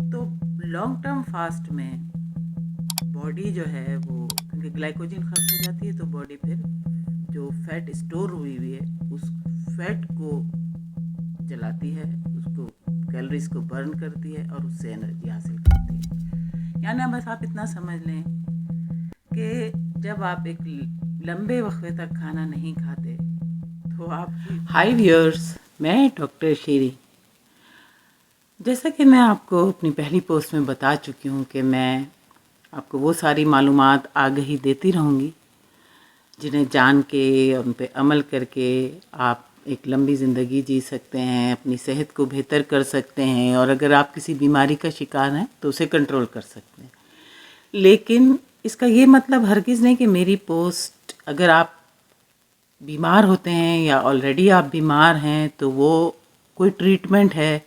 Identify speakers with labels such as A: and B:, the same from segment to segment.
A: تو long term fast میں body جو ہے وہ کیونکہ گلائکوجن خرچ ہو جاتی ہے تو باڈی پھر جو فیٹ اسٹور ہوئی ہے اس فیٹ کو جلاتی ہے، اس کو کیلوریز کو برن کرتی ہے اور اس سے انرجی حاصل کرتی ہے. یعنی بس آپ اتنا سمجھ لیں کہ جب آپ ایک لمبے وقفے تک کھانا نہیں کھاتے تو آپ کی ہائی ویئرس. میں ڈاکٹر شیری. جیسا کہ میں آپ کو اپنی پہلی پوسٹ میں بتا چکی ہوں کہ میں آپ کو وہ ساری معلومات آگہی دیتی رہوں گی جنہیں جان کے اور ان پہ عمل کر کے آپ ایک لمبی زندگی جی سکتے ہیں، اپنی صحت کو بہتر کر سکتے ہیں، اور اگر آپ کسی بیماری کا شکار ہیں تو اسے کنٹرول کر سکتے ہیں. لیکن اس کا یہ مطلب ہرگز نہیں کہ میری پوسٹ اگر آپ بیمار ہوتے ہیں یا آلریڈی آپ بیمار ہیں تو وہ کوئی ٹریٹمنٹ ہے.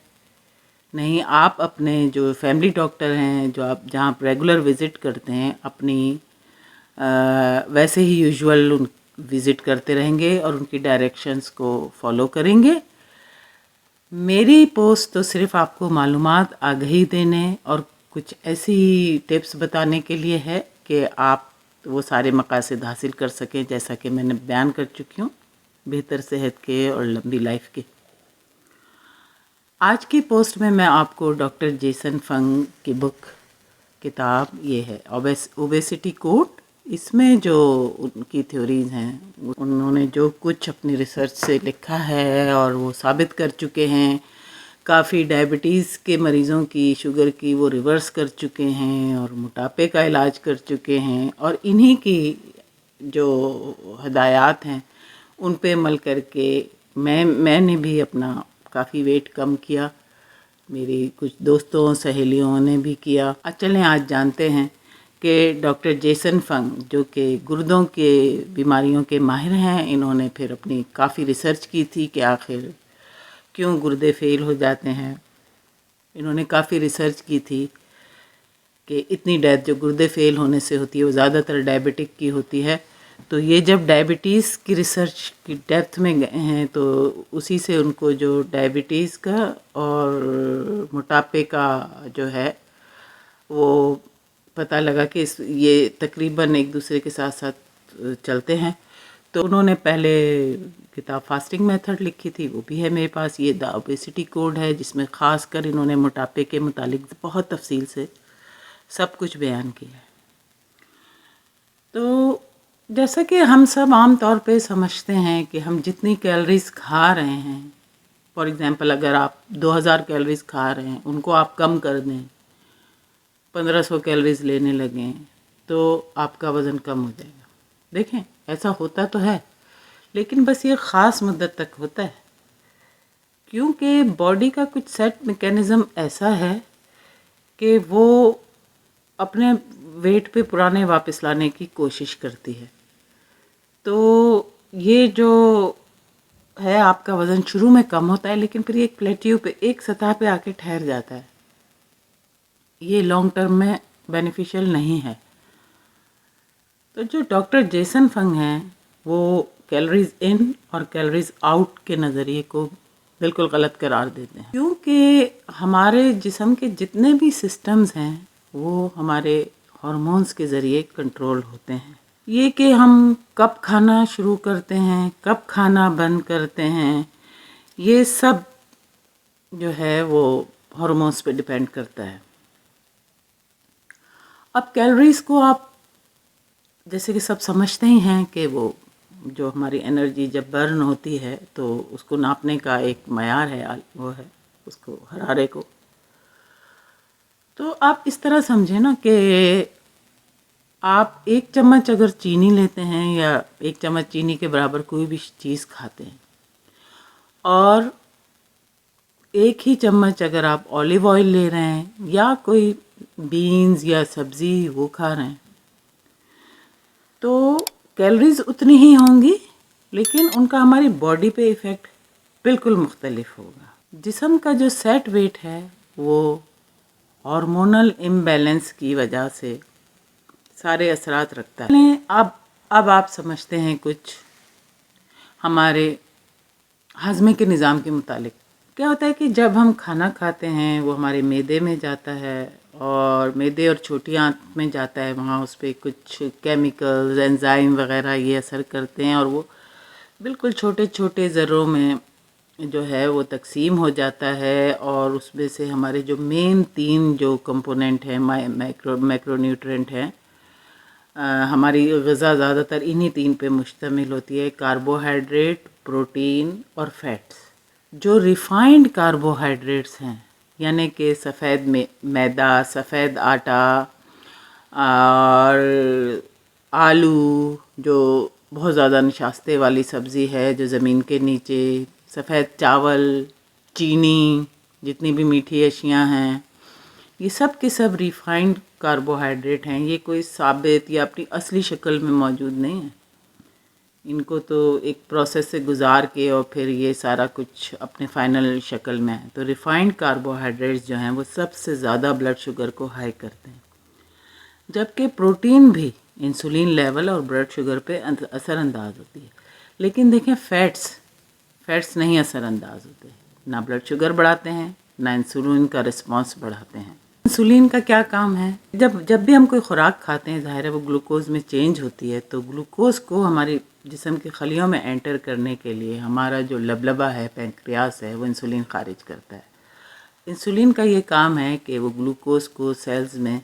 A: نہیں، آپ اپنے جو فیملی ڈاکٹر ہیں، جو آپ جہاں آپ ریگولر وزٹ کرتے ہیں، اپنی ویسے ہی یوزول وزٹ کرتے رہیں گے اور ان کی ڈائریکشنز کو فالو کریں گے. میری پوسٹ تو صرف آپ کو معلومات آگہی دینے اور کچھ ایسی ٹپس بتانے کے لیے ہے کہ آپ وہ سارے مقاصد حاصل کر سکیں جیسا کہ میں نے بیان کر چکی ہوں، بہتر صحت کے اور لمبی لائف کے. آج کی پوسٹ میں آپ کو ڈاکٹر جیسن فنگ کی بک کتاب یہ ہے اوبیسٹی کوڈ. اس میں جو ان کی تھیوریز ہیں، انہوں نے جو کچھ اپنی ریسرچ سے لکھا ہے اور وہ ثابت کر چکے ہیں. کافی ڈائبٹیز کے مریضوں کی شوگر کی وہ ریورس کر چکے ہیں اور موٹاپے کا علاج کر چکے ہیں، اور انہی کی جو ہدایات ہیں ان پہ عمل کر کے میں نے بھی اپنا کافی ویٹ کم کیا، میری کچھ دوستوں سہیلیوں نے بھی کیا. چلیں آج جانتے ہیں کہ ڈاکٹر جیسن فنگ جو کہ گردوں کے بیماریوں کے ماہر ہیں، انہوں نے پھر اپنی کافی ریسرچ کی تھی کہ آخر کیوں گردے فیل ہو جاتے ہیں. انہوں نے کافی ریسرچ کی تھی کہ اتنی ڈیتھ جو گردے فیل ہونے سے ہوتی ہے وہ زیادہ تر ڈائبٹک کی ہوتی ہے. تو یہ جب ڈائبٹیز کی ریسرچ کی ڈیپتھ میں گئے ہیں تو اسی سے ان کو جو ڈائبٹیز کا اور موٹاپے کا جو ہے وہ پتہ لگا کہ یہ تقریباً ایک دوسرے کے ساتھ ساتھ چلتے ہیں. تو انہوں نے پہلے کتاب فاسٹنگ میتھڈ لکھی تھی، وہ بھی ہے میرے پاس. یہ دا اوبیسٹی کوڈ ہے جس میں خاص کر انہوں نے موٹاپے کے متعلق بہت تفصیل سے سب کچھ بیان کیا ہے. تو جیسا کہ ہم سب عام طور پہ سمجھتے ہیں کہ ہم جتنی کیلریز کھا رہے ہیں، فار ایگزامپل اگر آپ 2000 کیلریز کھا رہے ہیں ان کو آپ کم کر دیں، 1500 کیلریز لینے لگیں تو آپ کا وزن کم ہو جائے گا. دیکھیں ایسا ہوتا تو ہے لیکن بس یہ خاص مدت تک ہوتا ہے، کیونکہ باڈی کا کچھ سیٹ میکینزم ایسا ہے کہ وہ اپنے ویٹ پہ پرانے واپس لانے کی کوشش کرتی ہے. تو یہ جو ہے آپ کا وزن شروع میں کم ہوتا ہے لیکن پھر ایک پلیٹیو پہ ایک سطح پہ آ کے ٹھہر جاتا ہے. یہ لانگ ٹرم میں بینیفیشل نہیں ہے. تو جو ڈاکٹر جیسن فنگ ہیں وہ کیلریز ان اور کیلریز آؤٹ کے نظریے کو بالکل غلط قرار دیتے ہیں، کیونکہ ہمارے جسم کے جتنے بھی سسٹمز ہیں وہ ہمارے ہارمونز کے ذریعے کنٹرول ہوتے ہیں. یہ کہ ہم کب کھانا شروع کرتے ہیں، کب کھانا بند کرتے ہیں، یہ سب جو ہے وہ ہارمونز پہ ڈیپینڈ کرتا ہے. اب کیلریز کو آپ جیسے کہ سب سمجھتے ہی ہیں کہ وہ جو ہماری انرجی جب برن ہوتی ہے تو اس کو ناپنے کا ایک معیار ہے، وہ ہے اس کو حرارے کو. تو آپ اس طرح سمجھیں نا کہ آپ ایک چمچ اگر چینی لیتے ہیں یا ایک چمچ چینی کے برابر کوئی بھی چیز کھاتے ہیں اور ایک ہی چمچ اگر آپ اولیو آئل لے رہے ہیں یا کوئی بینز یا سبزی وہ کھا رہے ہیں تو کیلریز اتنی ہی ہوں گی لیکن ان کا ہماری باڈی پہ ایفیکٹ بالکل مختلف ہوگا. جسم کا جو سیٹ ویٹ ہے وہ ہارمونل امبیلنس کی وجہ سے سارے اثرات رکھتا ہے. اب آپ سمجھتے ہیں کچھ ہمارے ہاضمے کے نظام کے متعلق. کیا ہوتا ہے کہ جب ہم کھانا کھاتے ہیں وہ ہمارے معدے میں جاتا ہے، اور معدے اور چھوٹی آنت میں جاتا ہے، وہاں اس پہ کچھ کیمیکلز، انزائم وغیرہ یہ اثر کرتے ہیں، اور وہ بالکل چھوٹے چھوٹے ذروں میں جو ہے وہ تقسیم ہو جاتا ہے، اور اس میں سے ہمارے جو مین 3 جو کمپوننٹ ہیں، میکرو نیوٹرینٹ ہیں، ہماری غذا زیادہ تر انہی 3 پہ مشتمل ہوتی ہے: کاربوہائیڈریٹ، پروٹین اور فیٹس۔ جو ریفائنڈ کاربوہائیڈریٹس ہیں، یعنی کہ سفید میدا، سفید آٹا، اور آلو، جو بہت زیادہ نشاستے والی سبزی ہے جو زمین کے نیچے، سفید چاول، چینی، جتنی بھی میٹھی اشیاء ہیں، یہ سب کے سب ریفائنڈ کاربوہائیڈریٹ ہیں۔ یہ کوئی ثابت یا اپنی اصلی شکل میں موجود نہیں ہیں، ان کو تو ایک پروسیس سے گزار کے اور پھر یہ سارا کچھ اپنے فائنل شکل میں ہے۔ تو ریفائنڈ کاربوہائیڈریٹس جو ہیں وہ سب سے زیادہ بلڈ شوگر کو ہائی کرتے ہیں، جبکہ پروٹین بھی انسولین لیول اور بلڈ شوگر پہ اثر انداز ہوتی ہے۔ لیکن دیکھیں فیٹس نہیں اثر انداز ہوتے، نہ بلڈ شوگر بڑھاتے ہیں، نہ انسولین کا رسپانس بڑھاتے ہیں۔ انسولین کا کیا کام ہے؟ جب بھی ہم کوئی خوراک کھاتے ہیں، ظاہر ہے وہ گلوکوز میں چینج ہوتی ہے، تو گلوکوز کو ہماری جسم کے خلیوں میں انٹر کرنے کے لیے ہمارا جو لبلبا ہے، پینکریاس ہے، وہ انسولین خارج کرتا ہے۔ انسولین کا یہ کام ہے کہ وہ گلوکوز کو سیلز میں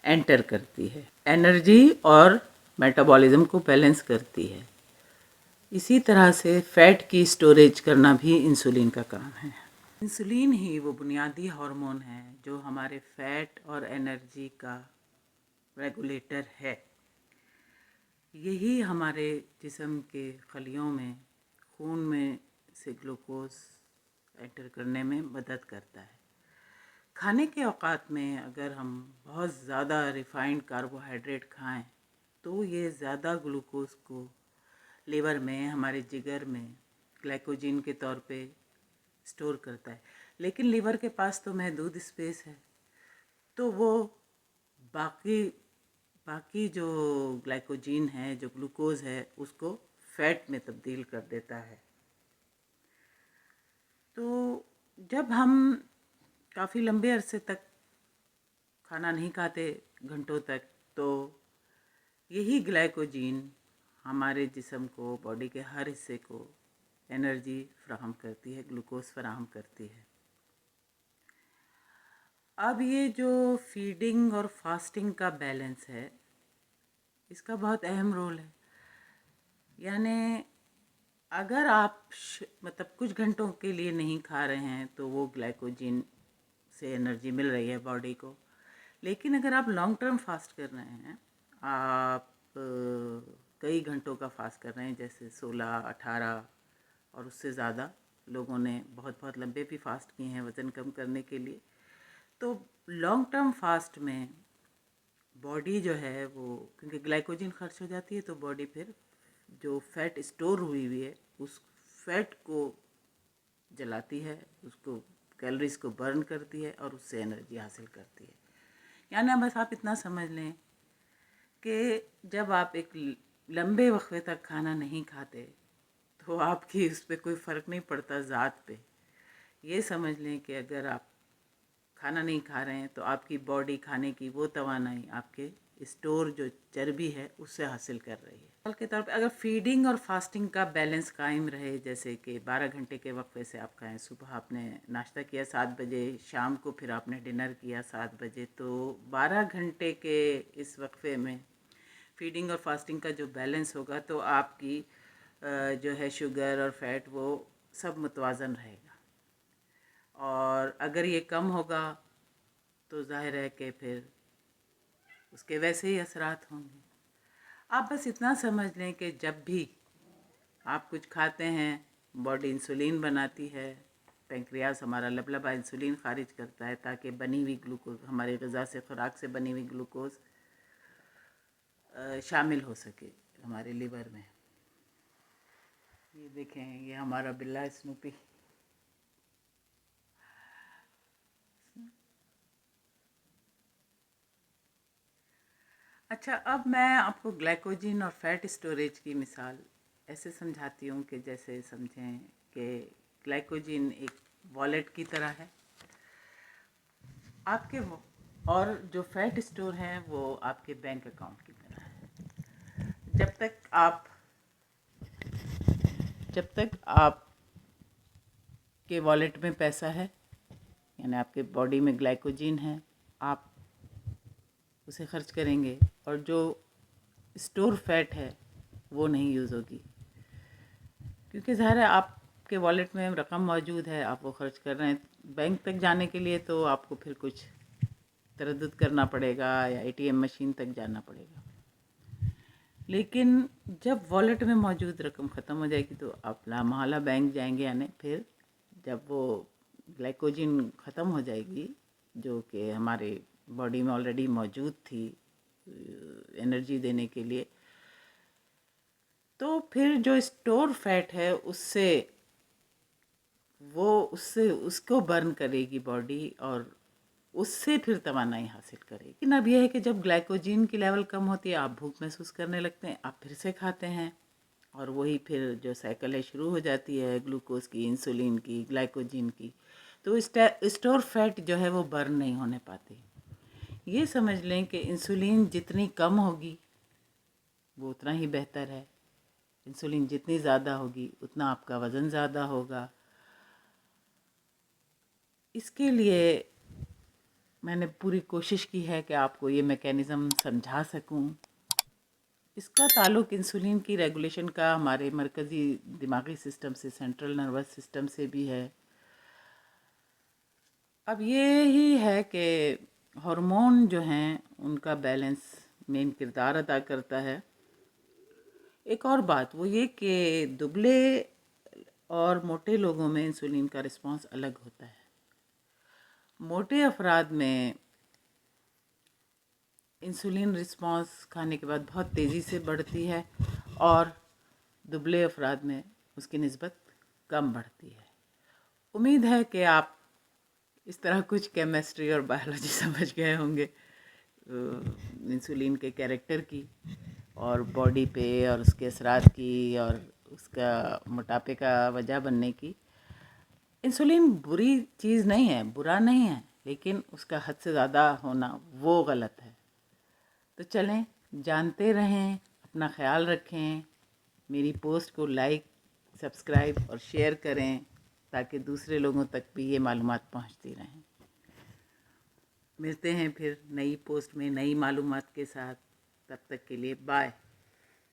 A: انٹر کرتی ہے، انرجی اور میٹابولزم کو بیلنس کرتی ہے۔ اسی طرح سے فیٹ کی سٹوریج کرنا بھی انسولین کا کام ہے۔ انسولین ہی وہ بنیادی ہارمون ہے جو ہمارے فیٹ اور انرجی کا ریگولیٹر ہے۔ یہی ہمارے جسم کے خلیوں میں خون میں سے گلوکوز انٹر کرنے میں مدد کرتا ہے۔ کھانے کے اوقات میں اگر ہم بہت زیادہ ریفائنڈ کاربوہائیڈریٹ کھائیں تو یہ زیادہ گلوکوز کو لیور میں، ہمارے جگر میں گلائکوجن کے طور پہ سٹور کرتا ہے، لیکن لیور کے پاس تو محدود اسپیس ہے، تو وہ باقی جو گلائکوجن ہے، جو گلوکوز ہے، اس کو فیٹ میں تبدیل کر دیتا ہے۔ تو جب ہم کافی لمبے عرصے تک کھانا نہیں کھاتے، گھنٹوں تک، تو یہی گلائکوجن ہمارے جسم کو، باڈی کے ہر حصے کو انرجی فراہم کرتی ہے، گلوکوز فراہم کرتی ہے۔ اب یہ جو فیڈنگ اور فاسٹنگ کا بیلنس ہے، اس کا بہت اہم رول ہے۔ یعنی اگر آپ مطلب کچھ گھنٹوں کے لیے نہیں کھا رہے ہیں تو وہ گلائکوجن سے انرجی مل رہی ہے باڈی کو، لیکن اگر آپ لانگ ٹرم فاسٹ کر رہے ہیں، آپ کئی گھنٹوں کا فاسٹ کر رہے ہیں، جیسے 16، 18 اور اس سے زیادہ لوگوں نے بہت لمبے بھی فاسٹ کیے ہیں وزن کم کرنے کے لیے، تو لانگ ٹرم فاسٹ میں باڈی جو ہے وہ، کیونکہ گلائکوجن خرچ ہو جاتی ہے، تو باڈی پھر جو فیٹ اسٹور ہوئی ہے اس فیٹ کو جلاتی ہے، اس کو کیلریز کو برن کرتی ہے اور اس سے انرجی حاصل کرتی ہے۔ یعنی بس آپ اتنا سمجھ لیں کہ جب آپ ایک لمبے وقفے تک کھانا نہیں کھاتے تو آپ کی اس پہ کوئی فرق نہیں پڑتا ذات پہ۔ یہ سمجھ لیں کہ اگر آپ کھانا نہیں کھا رہے ہیں تو آپ کی باڈی کھانے کی وہ توانائی آپ کے اسٹور جو چربی ہے اس سے حاصل کر رہی ہے۔ مثال کے طور پہ اگر فیڈنگ اور فاسٹنگ کا بیلنس قائم رہے، جیسے کہ 12 گھنٹے کے وقفے سے آپ کھائیں، صبح آپ نے ناشتہ کیا 7 بجے، شام کو پھر آپ نے ڈنر کیا 7 بجے، تو 12 گھنٹے کے اس وقفے میں فیڈنگ اور فاسٹنگ کا جو بیلنس ہوگا تو آپ کی جو ہے شوگر اور فیٹ وہ سب متوازن رہے گا، اور اگر یہ کم ہوگا تو ظاہر ہے کہ پھر اس کے ویسے ہی اثرات ہوں گے۔ آپ بس اتنا سمجھ لیں کہ جب بھی آپ کچھ کھاتے ہیں باڈی انسولین بناتی ہے، پینکریاس ہمارا لبلبا انسولین خارج کرتا ہے تاکہ بنی ہوئی گلوکوز، ہماری غذا سے، خوراک سے بنی ہوئی گلوکوز شامل ہو سکے ہمارے لیور میں۔ یہ دیکھیں، یہ ہمارا بلا اسنوپی۔ اچھا، اب میں آپ کو گلائکوجن اور فیٹ اسٹوریج کی مثال ایسے سمجھاتی ہوں کہ جیسے سمجھیں کہ گلائکوجن ایک والٹ کی طرح ہے آپ کے، اور جو فیٹ اسٹور ہیں وہ آپ کے بینک اکاؤنٹ کی طرح ہے۔ جب تک آپ کے والٹ میں پیسہ ہے، یعنی آپ کے باڈی میں گلائکوجین ہے، آپ اسے خرچ کریں گے، اور جو اسٹور فیٹ ہے وہ نہیں یوز ہوگی، کیونکہ ظاہر ہے آپ کے والٹ میں رقم موجود ہے، آپ وہ خرچ کر رہے ہیں۔ بینک تک جانے کے لیے تو آپ کو پھر کچھ تردد کرنا پڑے گا یا ATM مشین تک جانا پڑے گا، لیکن جب والٹ میں موجود رقم ختم ہو جائے گی تو آپ لامحالہ بینک جائیں گے، یعنی پھر جب وہ گلائکوجن ختم ہو جائے گی جو کہ ہمارے باڈی میں آلریڈی موجود تھی انرجی دینے کے لیے، تو پھر جو اسٹور فیٹ ہے اس کو برن کرے گی باڈی، اور اس سے پھر توانائی حاصل کرے گی۔ لیکن اب یہ ہے کہ جب گلائکوجین کی لیول کم ہوتی ہے، آپ بھوک محسوس کرنے لگتے ہیں، آپ پھر سے کھاتے ہیں، اور وہی پھر جو سائیکل ہے شروع ہو جاتی ہے گلوکوز کی، انسولین کی، گلائکوجین کی، تو اسٹور فیٹ جو ہے وہ برن نہیں ہونے پاتی۔ یہ سمجھ لیں کہ انسولین جتنی کم ہوگی وہ اتنا ہی بہتر ہے، انسولین جتنی زیادہ ہوگی اتنا آپ کا وزن زیادہ ہوگا۔ اس کے لیے میں نے پوری کوشش کی ہے کہ آپ کو یہ میکینزم سمجھا سکوں۔ اس کا تعلق انسولین کی ریگولیشن کا ہمارے مرکزی دماغی سسٹم سے، سینٹرل نروس سسٹم سے بھی ہے۔ اب یہی ہے کہ ہارمون جو ہیں ان کا بیلنس مین کردار ادا کرتا ہے۔ ایک اور بات وہ یہ کہ دبلے اور موٹے لوگوں میں انسولین کا رسپانس الگ ہوتا ہے۔ موٹے افراد میں انسولین رسپانس کھانے کے بعد بہت تیزی سے بڑھتی ہے، اور دبلے افراد میں اس کی نسبت کم بڑھتی ہے۔ امید ہے کہ آپ اس طرح کچھ کیمسٹری اور بایولوجی سمجھ گئے ہوں گے انسولین کے کیریکٹر کی، اور باڈی پہ اور اس کے اثرات کی، اور اس کا موٹاپے کا وجہ بننے کی۔ انسولین بری چیز نہیں ہے، برا نہیں ہے، لیکن اس کا حد سے زیادہ ہونا وہ غلط ہے۔ تو چلیں جانتے رہیں، اپنا خیال رکھیں، میری پوسٹ کو لائک، سبسکرائب اور شیئر کریں تاکہ دوسرے لوگوں تک بھی یہ معلومات پہنچتی رہیں۔ ملتے ہیں پھر نئی پوسٹ میں نئی معلومات کے ساتھ، تب تک کے لیے بائے۔